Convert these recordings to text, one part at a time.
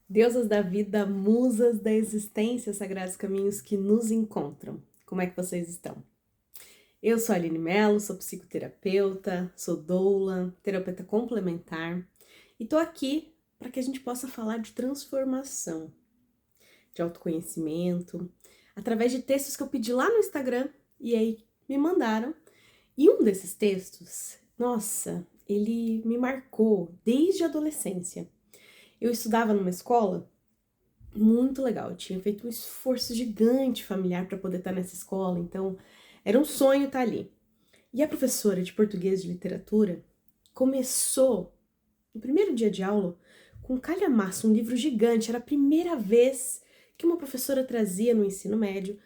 Deusas da vida, musas da existência, sagrados caminhos que nos encontram. Como é que vocês estão? Eu sou a Aline Mello, sou psicoterapeuta, sou doula, terapeuta complementar e tô aqui para que a gente possa falar de transformação, de autoconhecimento, através de textos que eu pedi lá no Instagram e aí me mandaram. E um desses textos, nossa, ele me marcou desde a adolescência. Eu estudava numa escola muito legal. Eu tinha feito um esforço gigante familiar para poder estar nessa escola, então era um sonho estar ali. E a professora de português de literatura começou, no primeiro dia de aula, com Calhamaço, um livro gigante. Era a primeira vez que uma professora trazia no ensino médio,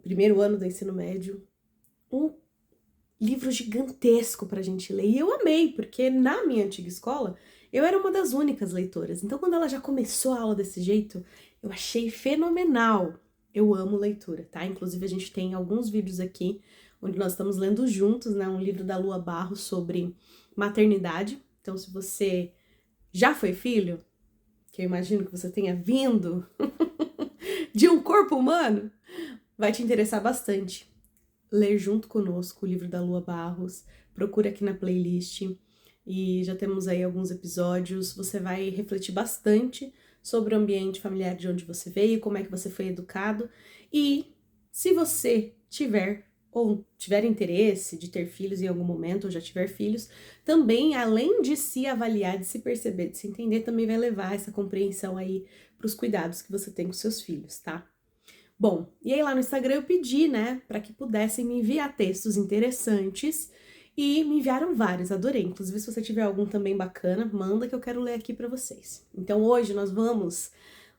primeiro ano do ensino médio, um livro gigantesco para a gente ler. E eu amei, porque na minha antiga escola eu era uma das únicas leitoras. Então, quando ela já começou a aula desse jeito, eu achei fenomenal. Eu amo leitura, tá? Inclusive, a gente tem alguns vídeos aqui onde nós estamos lendo juntos, né? Um livro da Lua Barros sobre maternidade. Então, se você já foi filho, que eu imagino que você tenha vindo de um corpo humano, vai te interessar bastante ler junto conosco o livro da Lua Barros. Procura aqui na playlist e já temos aí alguns episódios. Você vai refletir bastante sobre o ambiente familiar de onde você veio, como é que você foi educado. E se você tiver interesse de ter filhos em algum momento, ou já tiver filhos, também, além de se avaliar, de se perceber, de se entender, também vai levar essa compreensão aí para os cuidados que você tem com seus filhos, tá? Bom, e aí lá no Instagram eu pedi, né, para que pudessem me enviar textos interessantes e me enviaram vários, adorei. Inclusive, se você tiver algum também bacana, manda que eu quero ler aqui para vocês. Então, hoje nós vamos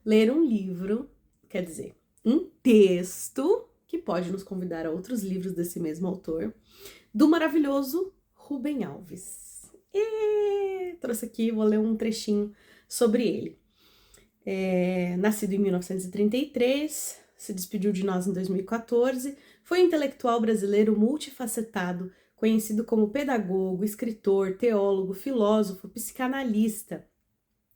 ler um livro, quer dizer, um texto que pode nos convidar a outros livros desse mesmo autor, do maravilhoso Rubem Alves. E trouxe aqui, vou ler um trechinho sobre ele. Nascido em 1933, se despediu de nós em 2014, foi um intelectual brasileiro multifacetado, conhecido como pedagogo, escritor, teólogo, filósofo, psicanalista.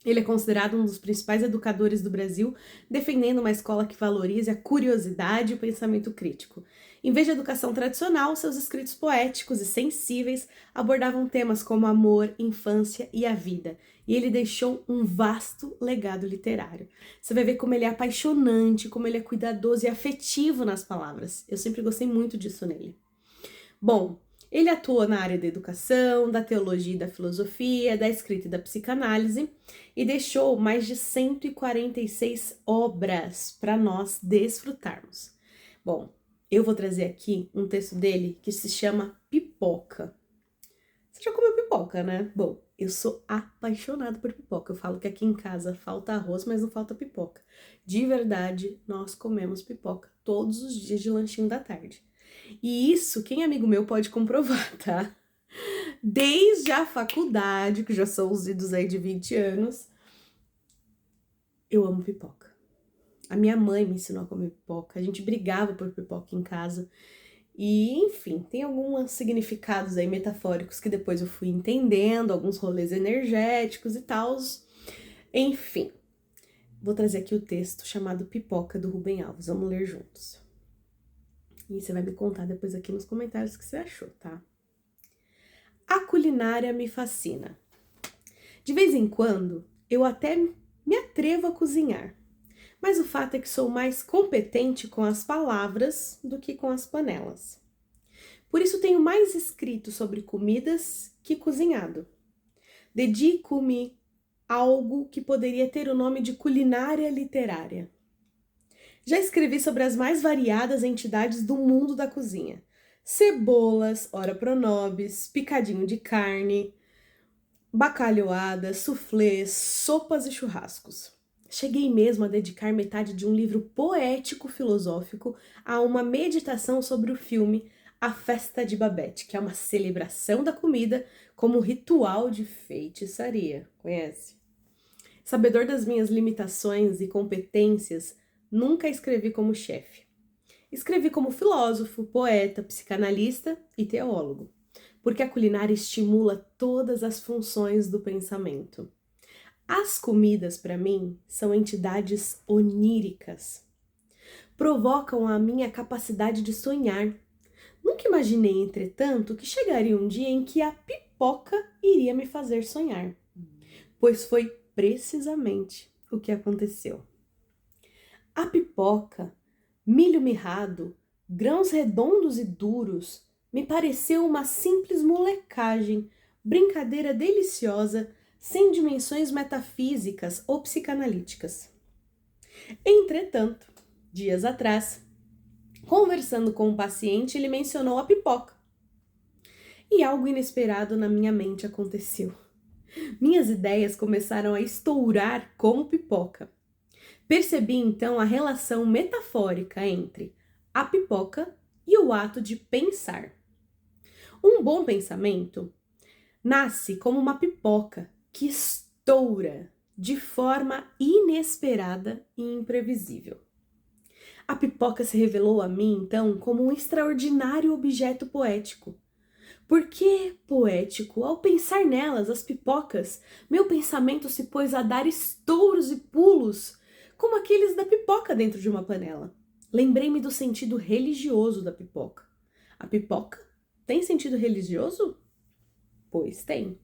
Ele é considerado um dos principais educadores do Brasil, defendendo uma escola que valorize a curiosidade e o pensamento crítico. Em vez de educação tradicional, seus escritos poéticos e sensíveis abordavam temas como amor, infância e a vida, e ele deixou um vasto legado literário. Você vai ver como ele é apaixonante, como ele é cuidadoso e afetivo nas palavras. Eu sempre gostei muito disso nele. Bom, ele atua na área da educação, da teologia e da filosofia, da escrita e da psicanálise e deixou mais de 146 obras para nós desfrutarmos. Bom, eu vou trazer aqui um texto dele que se chama Pipoca. Você já comeu pipoca, né? Bom, eu sou apaixonada por pipoca. Eu falo que aqui em casa falta arroz, mas não falta pipoca. De verdade, nós comemos pipoca todos os dias de lanchinho da tarde. E isso, quem é amigo meu pode comprovar, tá? Desde a faculdade, que já são os idos aí de 20 anos, eu amo pipoca. A minha mãe me ensinou a comer pipoca, a gente brigava por pipoca em casa. E, enfim, tem alguns significados aí metafóricos que depois eu fui entendendo, alguns rolês energéticos e tal. Enfim, vou trazer aqui o texto chamado Pipoca, do Rubem Alves. Vamos ler juntos. E você vai me contar depois aqui nos comentários o que você achou, tá? A culinária me fascina. De vez em quando, eu até me atrevo a cozinhar. Mas o fato é que sou mais competente com as palavras do que com as panelas. Por isso tenho mais escrito sobre comidas que cozinhado. Dedico-me a algo que poderia ter o nome de culinária literária. Já escrevi sobre as mais variadas entidades do mundo da cozinha. Cebolas, ora pronobis, picadinho de carne, bacalhoada, soufflés, sopas e churrascos. Cheguei mesmo a dedicar metade de um livro poético-filosófico a uma meditação sobre o filme A Festa de Babette, que é uma celebração da comida como ritual de feitiçaria. Conhece? Sabedor das minhas limitações e competências, nunca escrevi como chefe. Escrevi como filósofo, poeta, psicanalista e teólogo, porque a culinária estimula todas as funções do pensamento. As comidas, para mim, são entidades oníricas. Provocam a minha capacidade de sonhar. Nunca imaginei, entretanto, que chegaria um dia em que a pipoca iria me fazer sonhar. Pois foi precisamente o que aconteceu. A pipoca, milho mirrado, grãos redondos e duros, me pareceu uma simples molecagem, brincadeira deliciosa, sem dimensões metafísicas ou psicanalíticas. Entretanto, dias atrás, conversando com um paciente, ele mencionou a pipoca. E algo inesperado na minha mente aconteceu. Minhas ideias começaram a estourar como pipoca. Percebi então a relação metafórica entre a pipoca e o ato de pensar. Um bom pensamento nasce como uma pipoca que estoura de forma inesperada e imprevisível. A pipoca se revelou a mim, então, como um extraordinário objeto poético. Por que poético? Ao pensar nelas, as pipocas, meu pensamento se pôs a dar estouros e pulos, como aqueles da pipoca dentro de uma panela. Lembrei-me do sentido religioso da pipoca. A pipoca tem sentido religioso? Pois tem.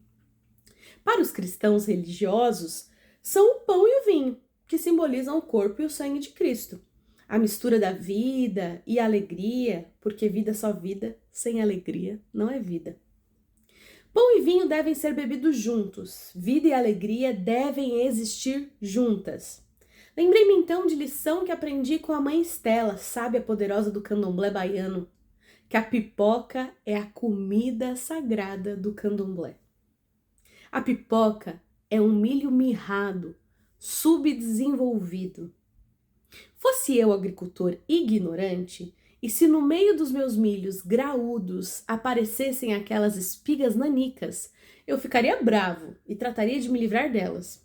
Para os cristãos religiosos, são o pão e o vinho, que simbolizam o corpo e o sangue de Cristo. A mistura da vida e alegria, porque vida é só vida, sem alegria não é vida. Pão e vinho devem ser bebidos juntos, vida e alegria devem existir juntas. Lembrei-me então de lição que aprendi com a mãe Estela, sábia poderosa do candomblé baiano, que a pipoca é a comida sagrada do candomblé. A pipoca é um milho mirrado, subdesenvolvido. Fosse eu agricultor ignorante, e se no meio dos meus milhos graúdos aparecessem aquelas espigas nanicas, eu ficaria bravo e trataria de me livrar delas.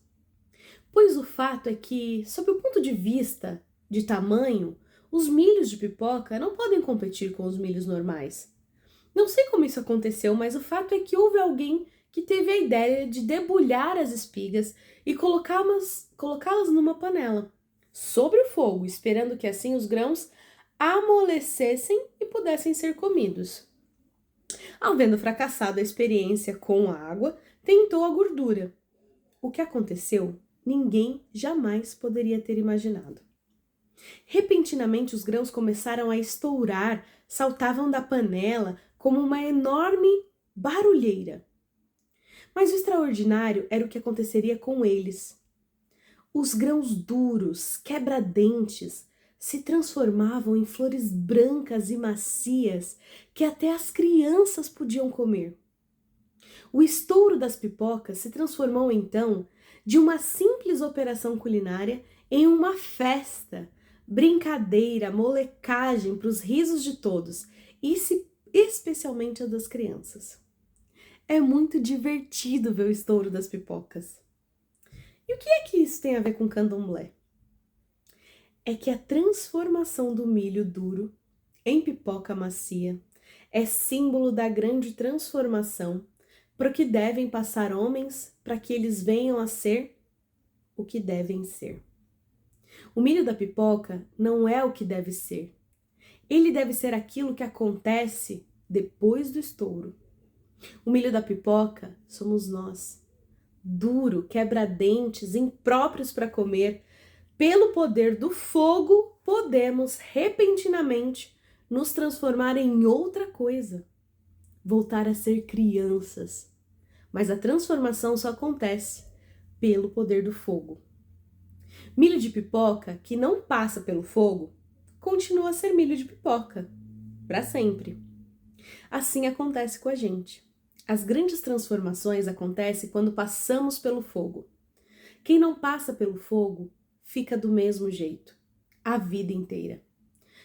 Pois o fato é que, sob o ponto de vista de tamanho, os milhos de pipoca não podem competir com os milhos normais. Não sei como isso aconteceu, mas o fato é que houve alguém que teve a ideia de debulhar as espigas e colocá-las numa panela, sobre o fogo, esperando que assim os grãos amolecessem e pudessem ser comidos. Havendo fracassado a experiência com a água, tentou a gordura. O que aconteceu, ninguém jamais poderia ter imaginado. Repentinamente os grãos começaram a estourar, saltavam da panela como uma enorme barulheira. Mas o extraordinário era o que aconteceria com eles. Os grãos duros, quebra-dentes, se transformavam em flores brancas e macias que até as crianças podiam comer. O estouro das pipocas se transformou então de uma simples operação culinária em uma festa, brincadeira, molecagem para os risos de todos, e especialmente a das crianças. É muito divertido ver o estouro das pipocas. E o que é que isso tem a ver com candomblé? É que a transformação do milho duro em pipoca macia é símbolo da grande transformação para o que devem passar homens para que eles venham a ser o que devem ser. O milho da pipoca não é o que deve ser. Ele deve ser aquilo que acontece depois do estouro. O milho da pipoca somos nós. Duro, quebra-dentes, impróprios para comer, pelo poder do fogo, podemos repentinamente nos transformar em outra coisa, voltar a ser crianças. Mas a transformação só acontece pelo poder do fogo. Milho de pipoca que não passa pelo fogo continua a ser milho de pipoca, para sempre. Assim acontece com a gente. As grandes transformações acontecem quando passamos pelo fogo. Quem não passa pelo fogo fica do mesmo jeito, a vida inteira.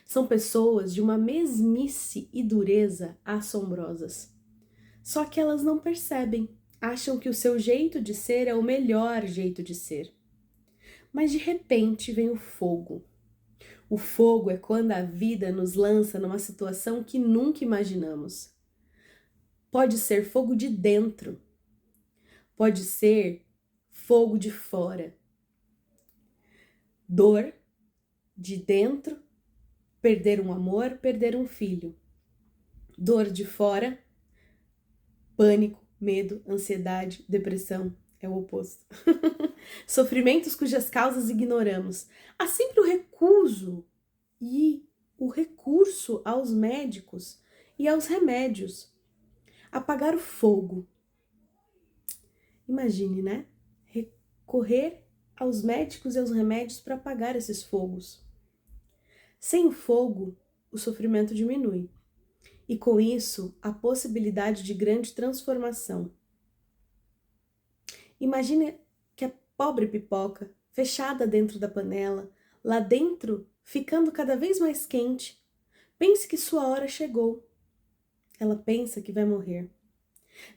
São pessoas de uma mesmice e dureza assombrosas. Só que elas não percebem, acham que o seu jeito de ser é o melhor jeito de ser. Mas de repente vem o fogo. O fogo é quando a vida nos lança numa situação que nunca imaginamos. Pode ser fogo de dentro, pode ser fogo de fora. Dor de dentro, perder um amor, perder um filho. Dor de fora, pânico, medo, ansiedade, depressão, é o oposto. Sofrimentos cujas causas ignoramos. Há sempre o recuso e o recurso aos médicos e aos remédios. Apagar o fogo. Imagine, né? Recorrer aos médicos e aos remédios para apagar esses fogos. Sem o fogo, o sofrimento diminui. E com isso, a possibilidade de grande transformação. Imagine que a pobre pipoca, fechada dentro da panela, lá dentro, ficando cada vez mais quente, pense que sua hora chegou. Ela pensa que vai morrer.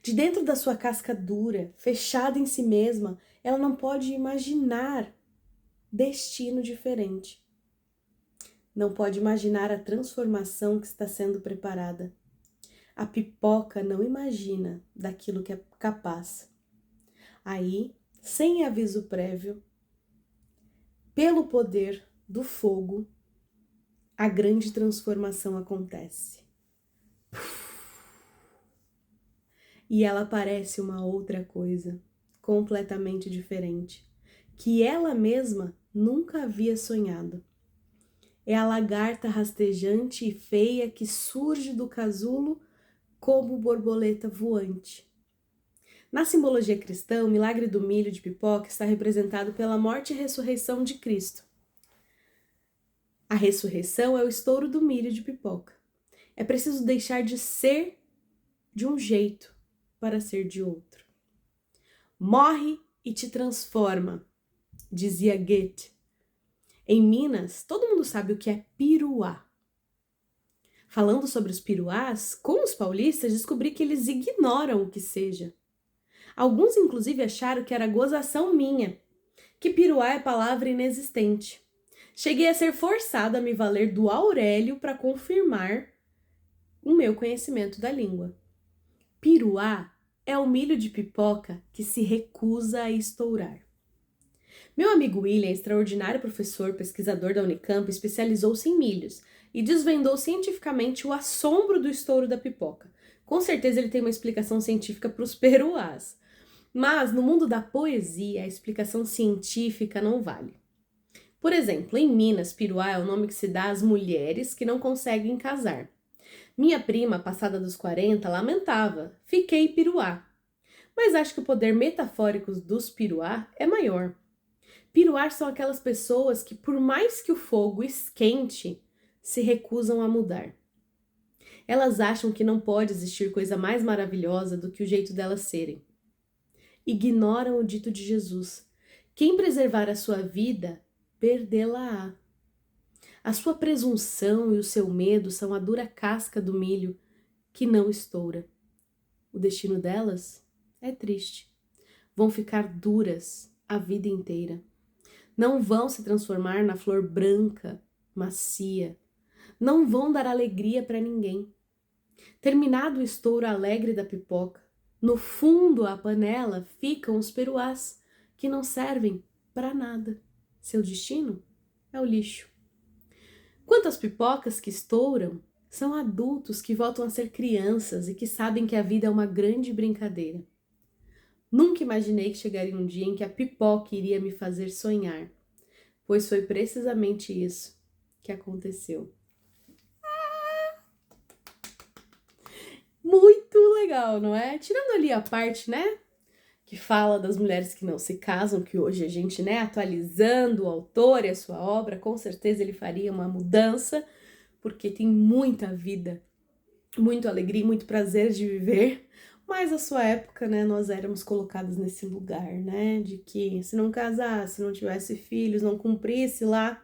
De dentro da sua casca dura, fechada em si mesma, ela não pode imaginar destino diferente. Não pode imaginar a transformação que está sendo preparada. A pipoca não imagina daquilo que é capaz. Aí, sem aviso prévio, pelo poder do fogo, a grande transformação acontece. E ela parece uma outra coisa, completamente diferente, que ela mesma nunca havia sonhado. É a lagarta rastejante e feia que surge do casulo como borboleta voante. Na simbologia cristã, o milagre do milho de pipoca está representado pela morte e ressurreição de Cristo. A ressurreição é o estouro do milho de pipoca. É preciso deixar de ser de um jeito para ser de outro. Morre e te transforma, dizia Goethe. Em Minas, todo mundo sabe o que é piruá. Falando sobre os piruás, com os paulistas, descobri que eles ignoram o que seja. Alguns, inclusive, acharam que era gozação minha, que piruá é palavra inexistente. Cheguei a ser forçada a me valer do Aurélio para confirmar o meu conhecimento da língua. Piruá é o milho de pipoca que se recusa a estourar. Meu amigo William, extraordinário professor, pesquisador da Unicamp, especializou-se em milhos e desvendou cientificamente o assombro do estouro da pipoca. Com certeza ele tem uma explicação científica para os peruás. Mas no mundo da poesia, a explicação científica não vale. Por exemplo, em Minas, piruá é o nome que se dá às mulheres que não conseguem casar. Minha prima, passada dos 40, lamentava: fiquei piruá. Mas acho que o poder metafórico dos piruá é maior. Piruá são aquelas pessoas que, por mais que o fogo esquente, se recusam a mudar. Elas acham que não pode existir coisa mais maravilhosa do que o jeito delas serem. Ignoram o dito de Jesus: quem preservar a sua vida, perdê-la-á. A sua presunção e o seu medo são a dura casca do milho que não estoura. O destino delas é triste. Vão ficar duras a vida inteira. Não vão se transformar na flor branca, macia. Não vão dar alegria para ninguém. Terminado o estouro alegre da pipoca, no fundo da panela ficam os peruás, que não servem para nada. Seu destino é o lixo. Quanto às pipocas que estouram, são adultos que voltam a ser crianças e que sabem que a vida é uma grande brincadeira. Nunca imaginei que chegaria um dia em que a pipoca iria me fazer sonhar, pois foi precisamente isso que aconteceu. Muito legal, não é? Tirando ali a parte, né, que fala das mulheres que não se casam, que hoje a gente, né, atualizando o autor e a sua obra, com certeza ele faria uma mudança, porque tem muita vida, muita alegria, muito prazer de viver, mas a sua época, né, nós éramos colocados nesse lugar, né, de que se não casasse, não tivesse filhos, não cumprisse lá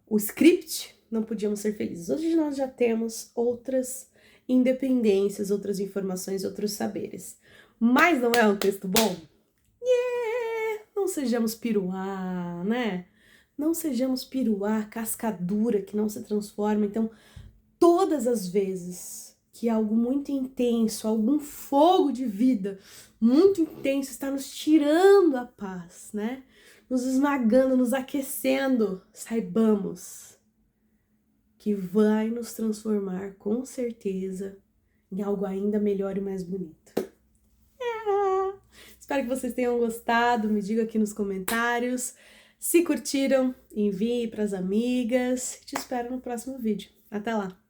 o script, não podíamos ser felizes. Hoje nós já temos outras independências, outras informações, outros saberes. Mas não é um texto bom? Yeah! Não sejamos piruá, né? Não sejamos piruá, casca dura que não se transforma. Então, todas as vezes que algo muito intenso, algum fogo de vida muito intenso está nos tirando a paz, né? Nos esmagando, nos aquecendo, saibamos que vai nos transformar com certeza em algo ainda melhor e mais bonito. Espero que vocês tenham gostado, me diga aqui nos comentários. Se curtiram, envie para as amigas. Te espero no próximo vídeo. Até lá!